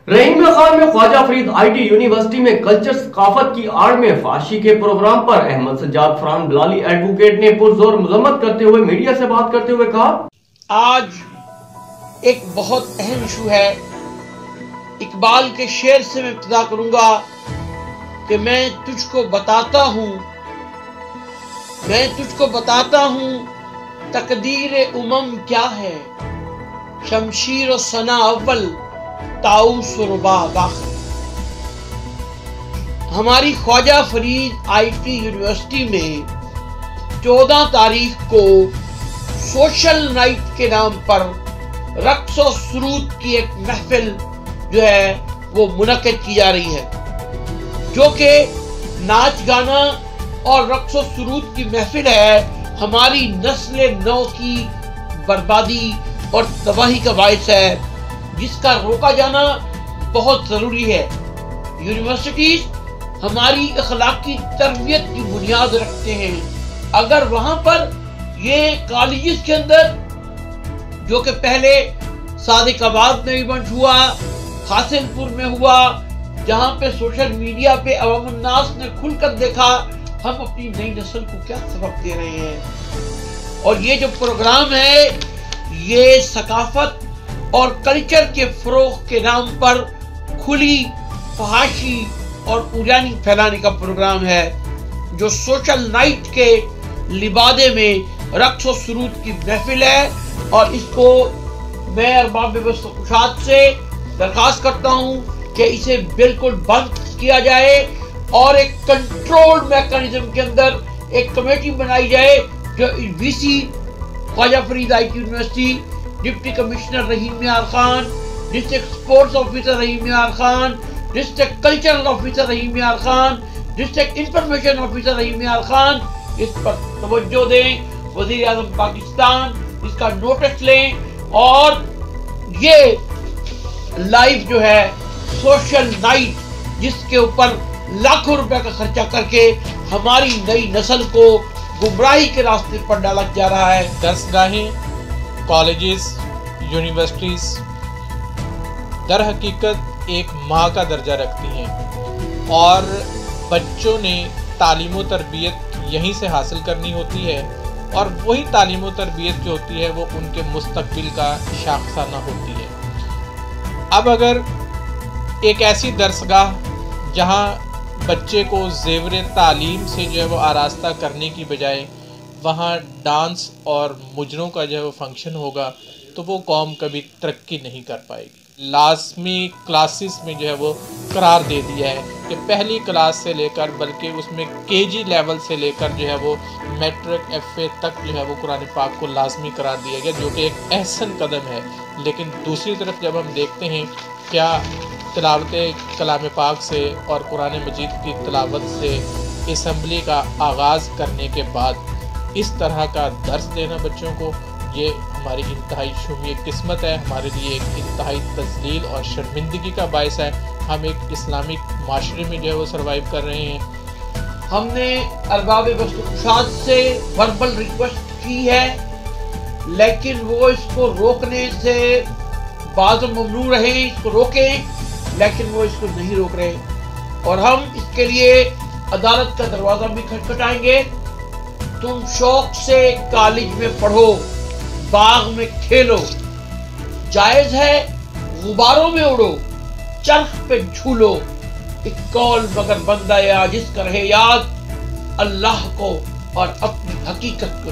रहीम खान में Khwaja Farid IT university में culture सकाफत की आड़ में फांसी के प्रोग्राम पर अहमद सज्जाद फरहान बिलाली एडवोकेट ने पुरजोर मजम्मत करते हुए मीडिया से बात करते हुए कहा, आज एक बहुत अहम इशू है। इकबाल के शेर से मैं इब्तिदा करूंगा कि मैं तुझको बताता हूं तकदीर उमम क्या है, शमशीर और सना अव्वल ताउस और रुबा आखिर। हमारी ख्वाजा फरीद आईटी यूनिवर्सिटी में 14 तारीख को सोशल नाइट के नाम पर रक्स और सुरूद की एक महफिल जो है वो मुनक्किद की जा रही है, जो कि नाच गाना और रक्स और सुरूद की महफिल है। हमारी नस्ल नौ की बर्बादी और तबाही का बायस है, जिसका रोका जाना बहुत जरूरी है। यूनिवर्सिटीज हमारी अखलाकी तरबियत की बुनियाद रखते हैं। अगर वहां पर ये कॉलेजेस के अंदर, जो कि पहले सादिकाबाद में इवेंट हुआ, हासिलपुर में हुआ, जहां पे सोशल मीडिया पे अवामुन्नास ने खुलकर देखा हम अपनी नई नस्ल को क्या सबक दे रहे हैं। और ये जो प्रोग्राम है ये सकाफत और कल्चर के फरोग के नाम पर खुली फहाशी और उजानी फैलाने का प्रोग्राम है, जो सोशल नाइट के लिबादे में रक्स और सुरूद की महफिल है। और इसको मैं अरबाब कुशाद से दरखास्त करता हूं कि इसे बिल्कुल बंद किया जाए और एक कंट्रोल्ड मैकेनिज्म के अंदर एक कमेटी बनाई जाए, जो VC Khwaja Farid IT university, deputy commissioner Rahim Miyar Khan, district sports officer Rahim Miyar Khan, district cultural officer Rahim Miyar Khan, district information officer Rahim Miyar Khan इस पर तवज्जो दें। वजीर आज़म पाकिस्तान इसका नोटिस लें और ये लाइव जो है सोशल नाइट, जिसके ऊपर लाखों रुपए का खर्चा करके हमारी नई नस्ल को गुमराही के रास्ते पर डाला जा रहा है। दरसगाहें, कॉलेजेस, यूनिवर्सिटीज दर हकीकत एक माँ का दर्जा रखती हैं और बच्चों ने तालीम व तरबियत यहीं से हासिल करनी होती है, और वही तालीम व तरबियत जो होती है वो उनके मुस्तकबिल का शाखसाना होती है। अब अगर एक ऐसी दरसगाह जहाँ बच्चे को ज़ेवर तालीम से जो है वो आरास्ता करने की बजाय वहाँ डांस और मुजरों का जो है वो फंक्शन होगा, तो वो कौम कभी तरक्की नहीं कर पाएगी। लाजमी क्लासेस में जो है वो करार दे दिया है कि पहली क्लास से लेकर, बल्कि उसमें केजी लेवल से लेकर जो है वो मैट्रिक एफए तक जो है वो कुरान पाक को लाजमी करार दिया गया, जो कि एक अहसन कदम है। लेकिन दूसरी तरफ जब हम देखते हैं क्या तिलावत कलाम पाक से और कुरान मजीद की तिलावत से असम्बली का आगाज़ करने के बाद इस तरह का दर्स देना बच्चों को, ये हमारी इंतहाई शुमी किस्मत है, हमारे लिए एक इंतहाई तज़लील और शर्मिंदगी का बायस है। हम एक इस्लामिक माशरे में जो है वो सर्वाइव कर रहे हैं। हमने अरबाब कुशाद से वर्बल रिक्वेस्ट की है, लेकिन वो इसको रोकने से बाज़ ममनू रहे, इसको रोकें, लेकिन वो इसको नहीं रोक रहे। और हम इसके लिए अदालत का दरवाज़ा भी खटखटाएंगे। तुम शौक से कॉलेज में पढ़ो, बाग में खेलो, जायज है गुबारों में उड़ो, चरख पे झूलो, एक कौल मगर बंदा आजिज़ कर है याद, अल्लाह को और अपनी हकीकत को।